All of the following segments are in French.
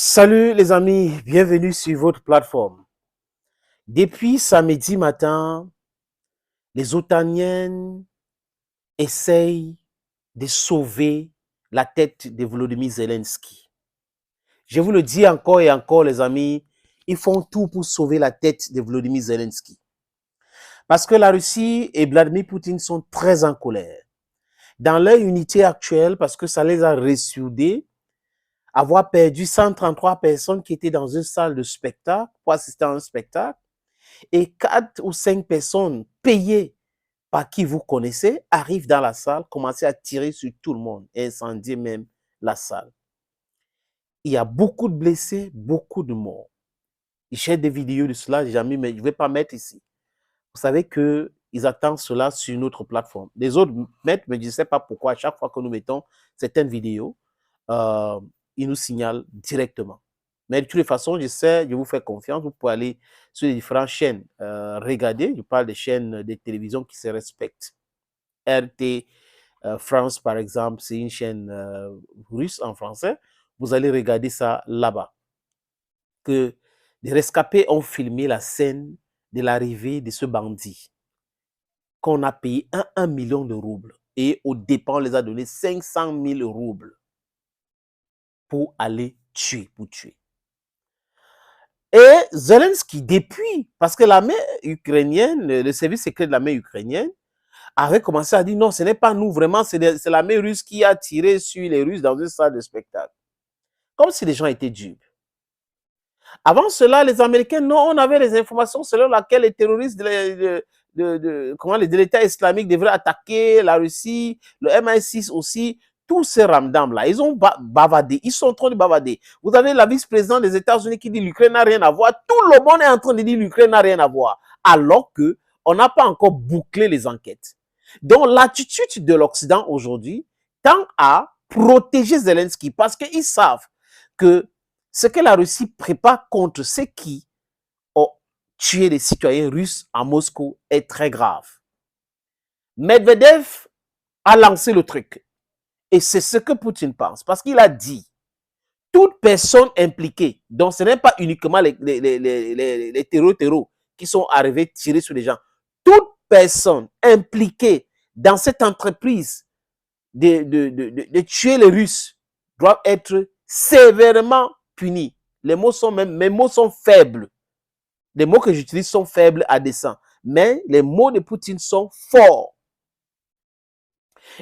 Salut les amis, bienvenue sur votre plateforme. Depuis samedi matin, les Otaniens essayent de sauver la tête de Volodymyr Zelensky. Je vous le dis encore et encore les amis, ils font tout pour sauver la tête de Volodymyr Zelensky. Parce que la Russie et Vladimir Poutine sont très en colère. Dans leur unité actuelle, parce que ça les a ressoudés, avoir perdu 133 personnes qui étaient dans une salle de spectacle pour assister à un spectacle, et 4 ou 5 personnes payées par qui vous connaissez arrivent dans la salle, commencent à tirer sur tout le monde et incendier même la salle. Il y a beaucoup de blessés, beaucoup de morts. J'ai des vidéos de cela, jamais, mais je ne vais pas mettre ici. Vous savez qu'ils attendent cela sur une autre plateforme. Les autres mettent, mais je ne sais pas pourquoi, à chaque fois que nous mettons certaines vidéos, ils nous signalent directement. Mais de toutes les façons, je sais, je vous fais confiance, vous pouvez aller sur les différentes chaînes, regarder, je parle des chaînes de télévision qui se respectent. RT France, par exemple, c'est une chaîne russe en français, vous allez regarder ça là-bas. Que les rescapés ont filmé la scène de l'arrivée de ce bandit, qu'on a payé 1 million de roubles, et au départ, on les a donné 500 000 roubles pour aller tuer, pour tuer. Et Zelensky, depuis, parce que l'armée ukrainienne, le service secret de l'armée ukrainienne, avait commencé à dire non, ce n'est pas nous, vraiment, c'est l'armée russe qui a tiré sur les Russes dans une salle de spectacle. Comme si les gens étaient dupes. Avant cela, les Américains, non, on avait les informations selon lesquelles les terroristes de l'État islamique devraient attaquer la Russie, le MI6 aussi. Tous ces ramdams-là, ils ont bavardé, ils sont en train de bavarder. Vous avez la vice-présidente des États-Unis qui dit l'Ukraine n'a rien à voir. Tout le monde est en train de dire l'Ukraine n'a rien à voir. Alors qu'on n'a pas encore bouclé les enquêtes. Donc l'attitude de l'Occident aujourd'hui tend à protéger Zelensky parce qu'ils savent que ce que la Russie prépare contre ceux qui ont tué des citoyens russes à Moscou est très grave. Medvedev a lancé le truc. Et c'est ce que Poutine pense. Parce qu'il a dit, toute personne impliquée, donc ce n'est pas uniquement les terreaux qui sont arrivés tirer sur les gens, toute personne impliquée dans cette entreprise de tuer les Russes doit être sévèrement punie. Les mots sont même, mes mots sont faibles. Les mots que j'utilise sont faibles à dessein. Mais les mots de Poutine sont forts.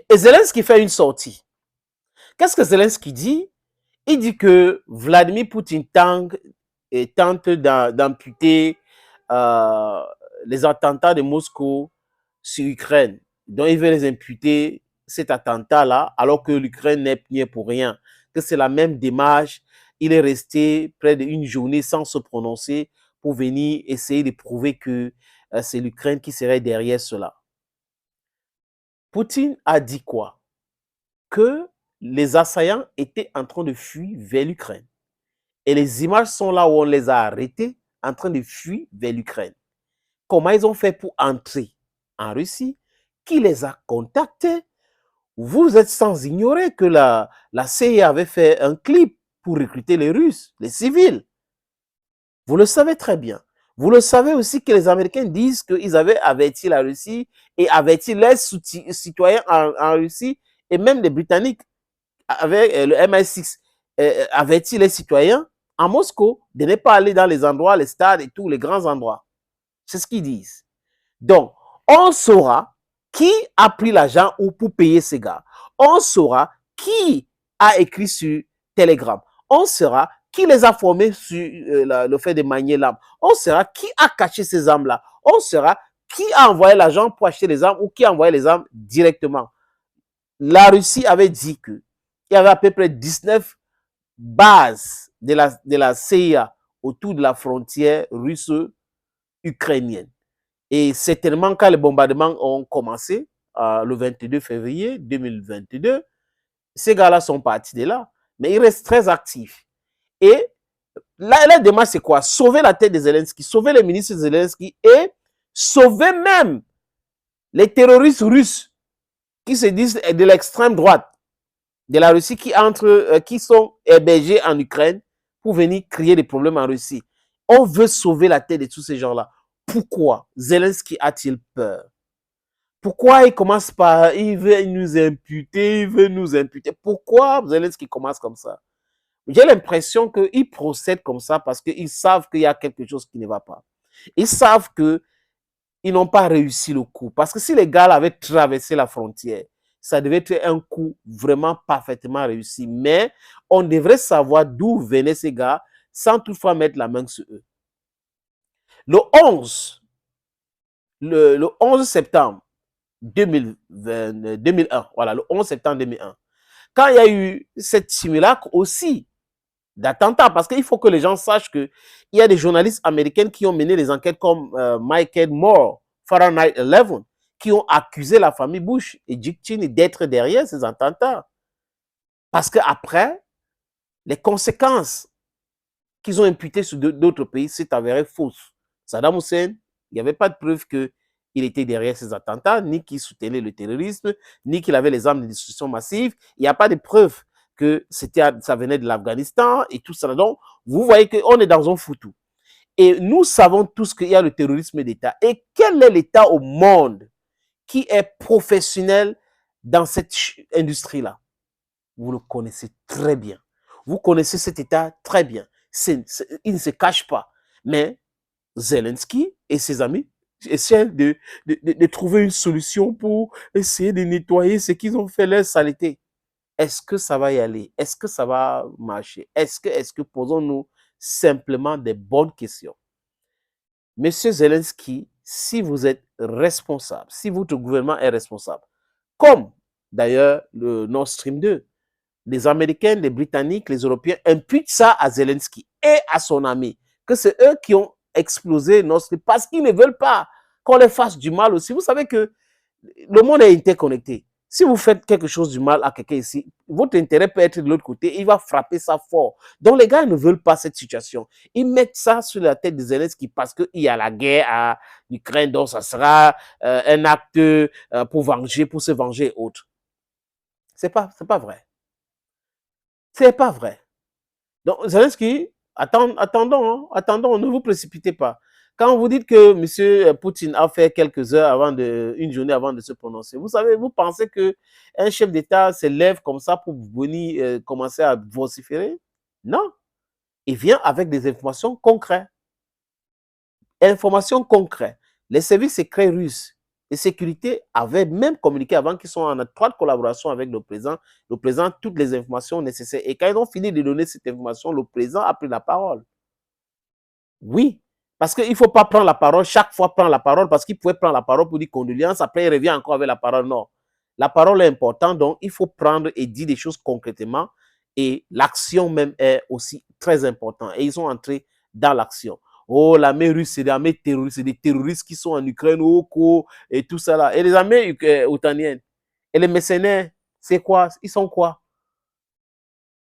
Et Zelensky fait une sortie. Qu'est-ce que Zelensky dit? Il dit que Vladimir Poutine tente d'amputer les attentats de Moscou sur l'Ukraine. Donc, il veut les imputer cet attentat-là, alors que l'Ukraine n'est bien pour rien. Que c'est la même démarche. Il est resté près d'une journée sans se prononcer pour venir essayer de prouver que c'est l'Ukraine qui serait derrière cela. Poutine a dit quoi? Que les assaillants étaient en train de fuir vers l'Ukraine. Et les images sont là où on les a arrêtés en train de fuir vers l'Ukraine. Comment ils ont fait pour entrer en Russie? Qui les a contactés? Vous êtes sans ignorer que la CIA avait fait un clip pour recruter les Russes, les civils. Vous le savez très bien. Vous le savez aussi que les Américains disent qu'ils avaient averti la Russie et averti les citoyens en Russie et même les Britanniques avec le MI6 averti les citoyens en Moscou de ne pas aller dans les endroits, les stades et tous les grands endroits. C'est ce qu'ils disent. Donc, on saura qui a pris l'argent ou pour payer ces gars. On saura qui a écrit sur Telegram. On saura qui les a formés sur le fait de manier l'arme. On saura qui a caché ces armes-là. On saura qui a envoyé l'argent pour acheter les armes ou qui a envoyé les armes directement. La Russie avait dit qu'il y avait à peu près 19 bases de la CIA autour de la frontière russe-ukrainienne. Et certainement, quand les bombardements ont commencé, le 22 février 2022, ces gars-là sont partis de là. Mais ils restent très actifs. Et la démarche, c'est quoi? Sauver la tête de Zelensky, sauver les ministres de Zelensky et sauver même les terroristes russes qui se disent de l'extrême droite de la Russie qui sont hébergés en Ukraine pour venir créer des problèmes en Russie. On veut sauver la tête de tous ces gens-là. Pourquoi Zelensky a-t-il peur? Pourquoi il commence par, il veut nous imputer, il veut nous imputer? Pourquoi Zelensky commence comme ça? J'ai l'impression qu'ils procèdent comme ça parce qu'ils savent qu'il y a quelque chose qui ne va pas. Ils savent qu'ils n'ont pas réussi le coup. Parce que si les gars avaient traversé la frontière, ça devait être un coup vraiment parfaitement réussi. Mais on devrait savoir d'où venaient ces gars sans toutefois mettre la main sur eux. Le 11 septembre 2001, voilà, le 11 septembre 2001, quand il y a eu cette simulacre aussi d'attentats, parce qu'il faut que les gens sachent qu'il y a des journalistes américains qui ont mené des enquêtes comme Michael Moore, Fahrenheit 11, qui ont accusé la famille Bush et Dick Cheney d'être derrière ces attentats. Parce qu'après, les conséquences qu'ils ont imputées sur d'autres pays s'est avérées fausses. Saddam Hussein, il n'y avait pas de preuve qu'il était derrière ces attentats, ni qu'il soutenait le terrorisme, ni qu'il avait les armes de destruction massive. Il n'y a pas de preuve que ça venait de l'Afghanistan et tout ça. Donc, vous voyez qu'on est dans un foutu. Et nous savons tous qu'il y a le terrorisme d'État. Et quel est l'État au monde qui est professionnel dans cette industrie-là? Vous le connaissez très bien. Vous connaissez cet État très bien. Il ne se cache pas. Mais Zelensky et ses amis essaient de trouver une solution pour essayer de nettoyer ce qu'ils ont fait, leur saleté. Est-ce que ça va y aller? Est-ce que ça va marcher? Est-ce que posons-nous simplement des bonnes questions? Monsieur Zelensky, si vous êtes responsable, si votre gouvernement est responsable, comme d'ailleurs le Nord Stream 2, les Américains, les Britanniques, les Européens imputent ça à Zelensky et à son ami, que c'est eux qui ont explosé Nord Stream parce qu'ils ne veulent pas qu'on les fasse du mal aussi. Vous savez que le monde est interconnecté. Si vous faites quelque chose du mal à quelqu'un ici, votre intérêt peut être de l'autre côté, il va frapper ça fort. Donc les gars ne veulent pas cette situation. Ils mettent ça sur la tête de Zelensky parce qu'il y a la guerre à l'Ukraine, donc ça sera un acte pour se venger et autres. C'est pas vrai. C'est pas vrai. Donc Zelensky, attendons, ne vous précipitez pas. Quand vous dites que M. Poutine a fait quelques heures une journée avant de se prononcer, vous savez, vous pensez qu'un chef d'État se lève comme ça pour venir commencer à vociférer? Non. Il vient avec des informations concrètes. Informations concrètes. Les services secrets russes de sécurité avaient même communiqué avant qu'ils soient en étroite collaboration avec le président toutes les informations nécessaires. Et quand ils ont fini de donner cette information, le président a pris la parole. Oui, parce qu'il ne faut pas prendre la parole, chaque fois prendre la parole, parce qu'il pouvait prendre la parole pour dire condoléances, après il revient encore avec la parole. Non, la parole est importante, donc il faut prendre et dire des choses concrètement, et l'action même est aussi très importante. Et ils sont entrés dans l'action. Oh, l'armée russe, c'est des terroristes qui sont en Ukraine, et tout ça là. Et les armées otaniennes, et les mercenaires, c'est quoi? Ils sont quoi?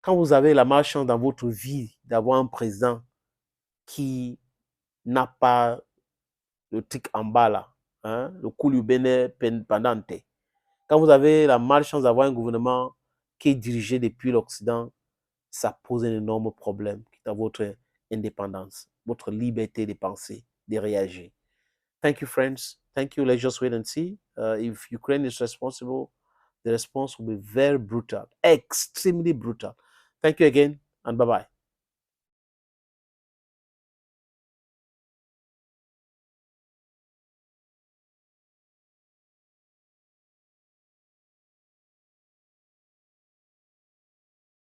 Quand vous avez la malchance dans votre vie d'avoir un président qui n'a pas le truc en bas là, hein, le coulibané pendante. Quand vous avez la malchance d'avoir un gouvernement qui est dirigé depuis l'Occident, ça pose un énorme problème à votre indépendance, votre liberté de penser, de réagir. Thank you, friends. Thank you. Let's just wait and see. If Ukraine is responsible, the response will be very brutal, extremely brutal. Thank you again, and bye-bye.